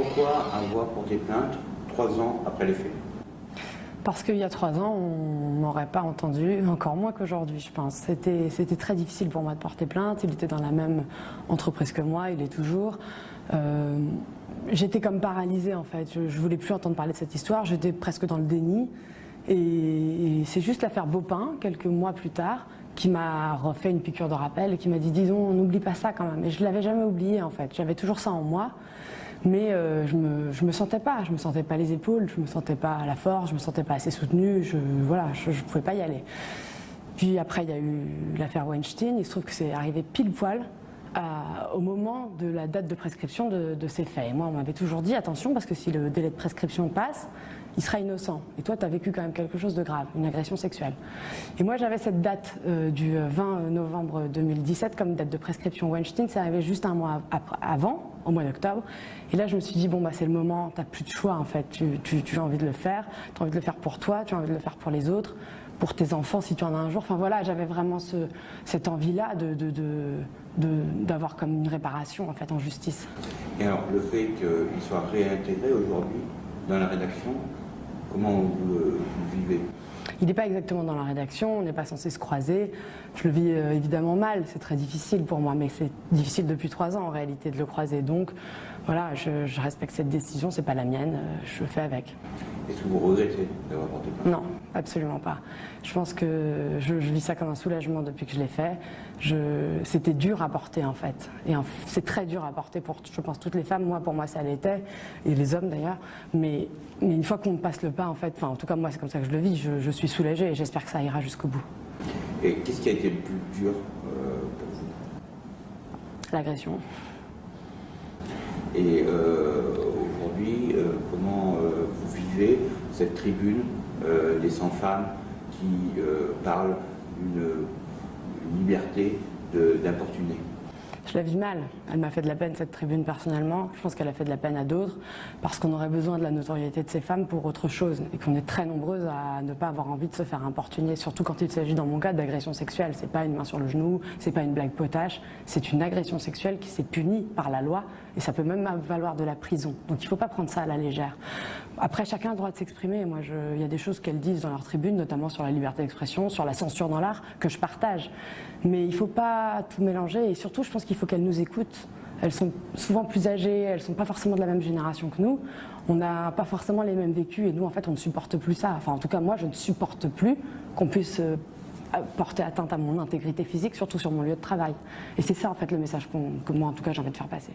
pourquoi avoir porté plainte 3 ans après les faits? Parce qu'il y a 3 ans, on n'aurait pas entendu, encore moins qu'aujourd'hui, je pense. C'était très difficile pour moi de porter plainte. Il était dans la même entreprise que moi, il est toujours. J'étais comme paralysée en fait. Je ne voulais plus entendre parler de cette histoire. J'étais presque dans le déni. Et c'est juste l'affaire Beaupin, quelques mois plus tard, qui m'a refait une piqûre de rappel et qui m'a dit disons, n'oublie pas ça quand même. Et je ne l'avais jamais oublié en fait. J'avais toujours ça en moi. Mais je me sentais pas les épaules, je me sentais pas la force, je me sentais pas assez soutenue, je pouvais pas y aller. Puis après il y a eu l'affaire Weinstein, il se trouve que c'est arrivé pile poil au moment de la date de prescription de ces faits. Et moi on m'avait toujours dit attention parce que si le délai de prescription passe, il sera innocent. Et toi tu as vécu quand même quelque chose de grave, une agression sexuelle. Et moi j'avais cette date du 20 novembre 2017 comme date de prescription. Weinstein, c'est arrivé juste un mois avant, au mois d'octobre. Et là je me suis dit bon bah c'est le moment, tu n'as plus de choix en fait, tu as envie de le faire, tu as envie de le faire pour toi, tu as envie de le faire pour les autres, pour tes enfants si tu en as un jour. Enfin voilà, j'avais vraiment cette envie-là d'avoir comme une réparation en fait en justice. Et alors le fait qu'il soit réintégré aujourd'hui dans la rédaction, comment vous le vivez? Il n'est pas exactement dans la rédaction, on n'est pas censé se croiser. Je le vis évidemment mal, c'est très difficile pour moi, mais c'est difficile depuis 3 ans en réalité de le croiser. Donc voilà, je respecte cette décision, c'est pas la mienne, je le fais avec. Est-ce que vous regrettez d'avoir porté plainte? Non, absolument pas. Je pense que je vis ça comme un soulagement depuis que je l'ai fait. C'était dur à porter en fait. Et c'est très dur à porter pour, je pense, toutes les femmes. Moi, pour moi, ça l'était. Et les hommes d'ailleurs. Mais une fois qu'on passe le pas, en fait, en tout cas, moi, c'est comme ça que je le vis. Je suis soulagée et j'espère que ça ira jusqu'au bout. Et qu'est-ce qui a été le plus dur pour vous? L'agression. Et aujourd'hui, comment vous vivez cette tribune des 100 femmes qui parlent d'une liberté d'importuner? Je la vis mal. Elle m'a fait de la peine, cette tribune, personnellement. Je pense qu'elle a fait de la peine à d'autres, parce qu'on aurait besoin de la notoriété de ces femmes pour autre chose, et qu'on est très nombreuses à ne pas avoir envie de se faire importuner, surtout quand il s'agit, dans mon cas, d'agression sexuelle. C'est pas une main sur le genou, c'est pas une blague potache, c'est une agression sexuelle qui s'est punie par la loi, et ça peut même valoir de la prison. Donc il faut pas prendre ça à la légère. Après, chacun a le droit de s'exprimer. Moi, il y a des choses qu'elles disent dans leur tribune, notamment sur la liberté d'expression, sur la censure dans l'art, que je partage. Mais il faut pas tout mélanger, et surtout, je pense qu'il faut qu'elles nous écoutent. Elles sont souvent plus âgées, elles ne sont pas forcément de la même génération que nous. On n'a pas forcément les mêmes vécus et nous, en fait, on ne supporte plus ça. Enfin, en tout cas, moi, je ne supporte plus qu'on puisse porter atteinte à mon intégrité physique, surtout sur mon lieu de travail. Et c'est ça, en fait, le message que moi, en tout cas, j'ai envie de faire passer.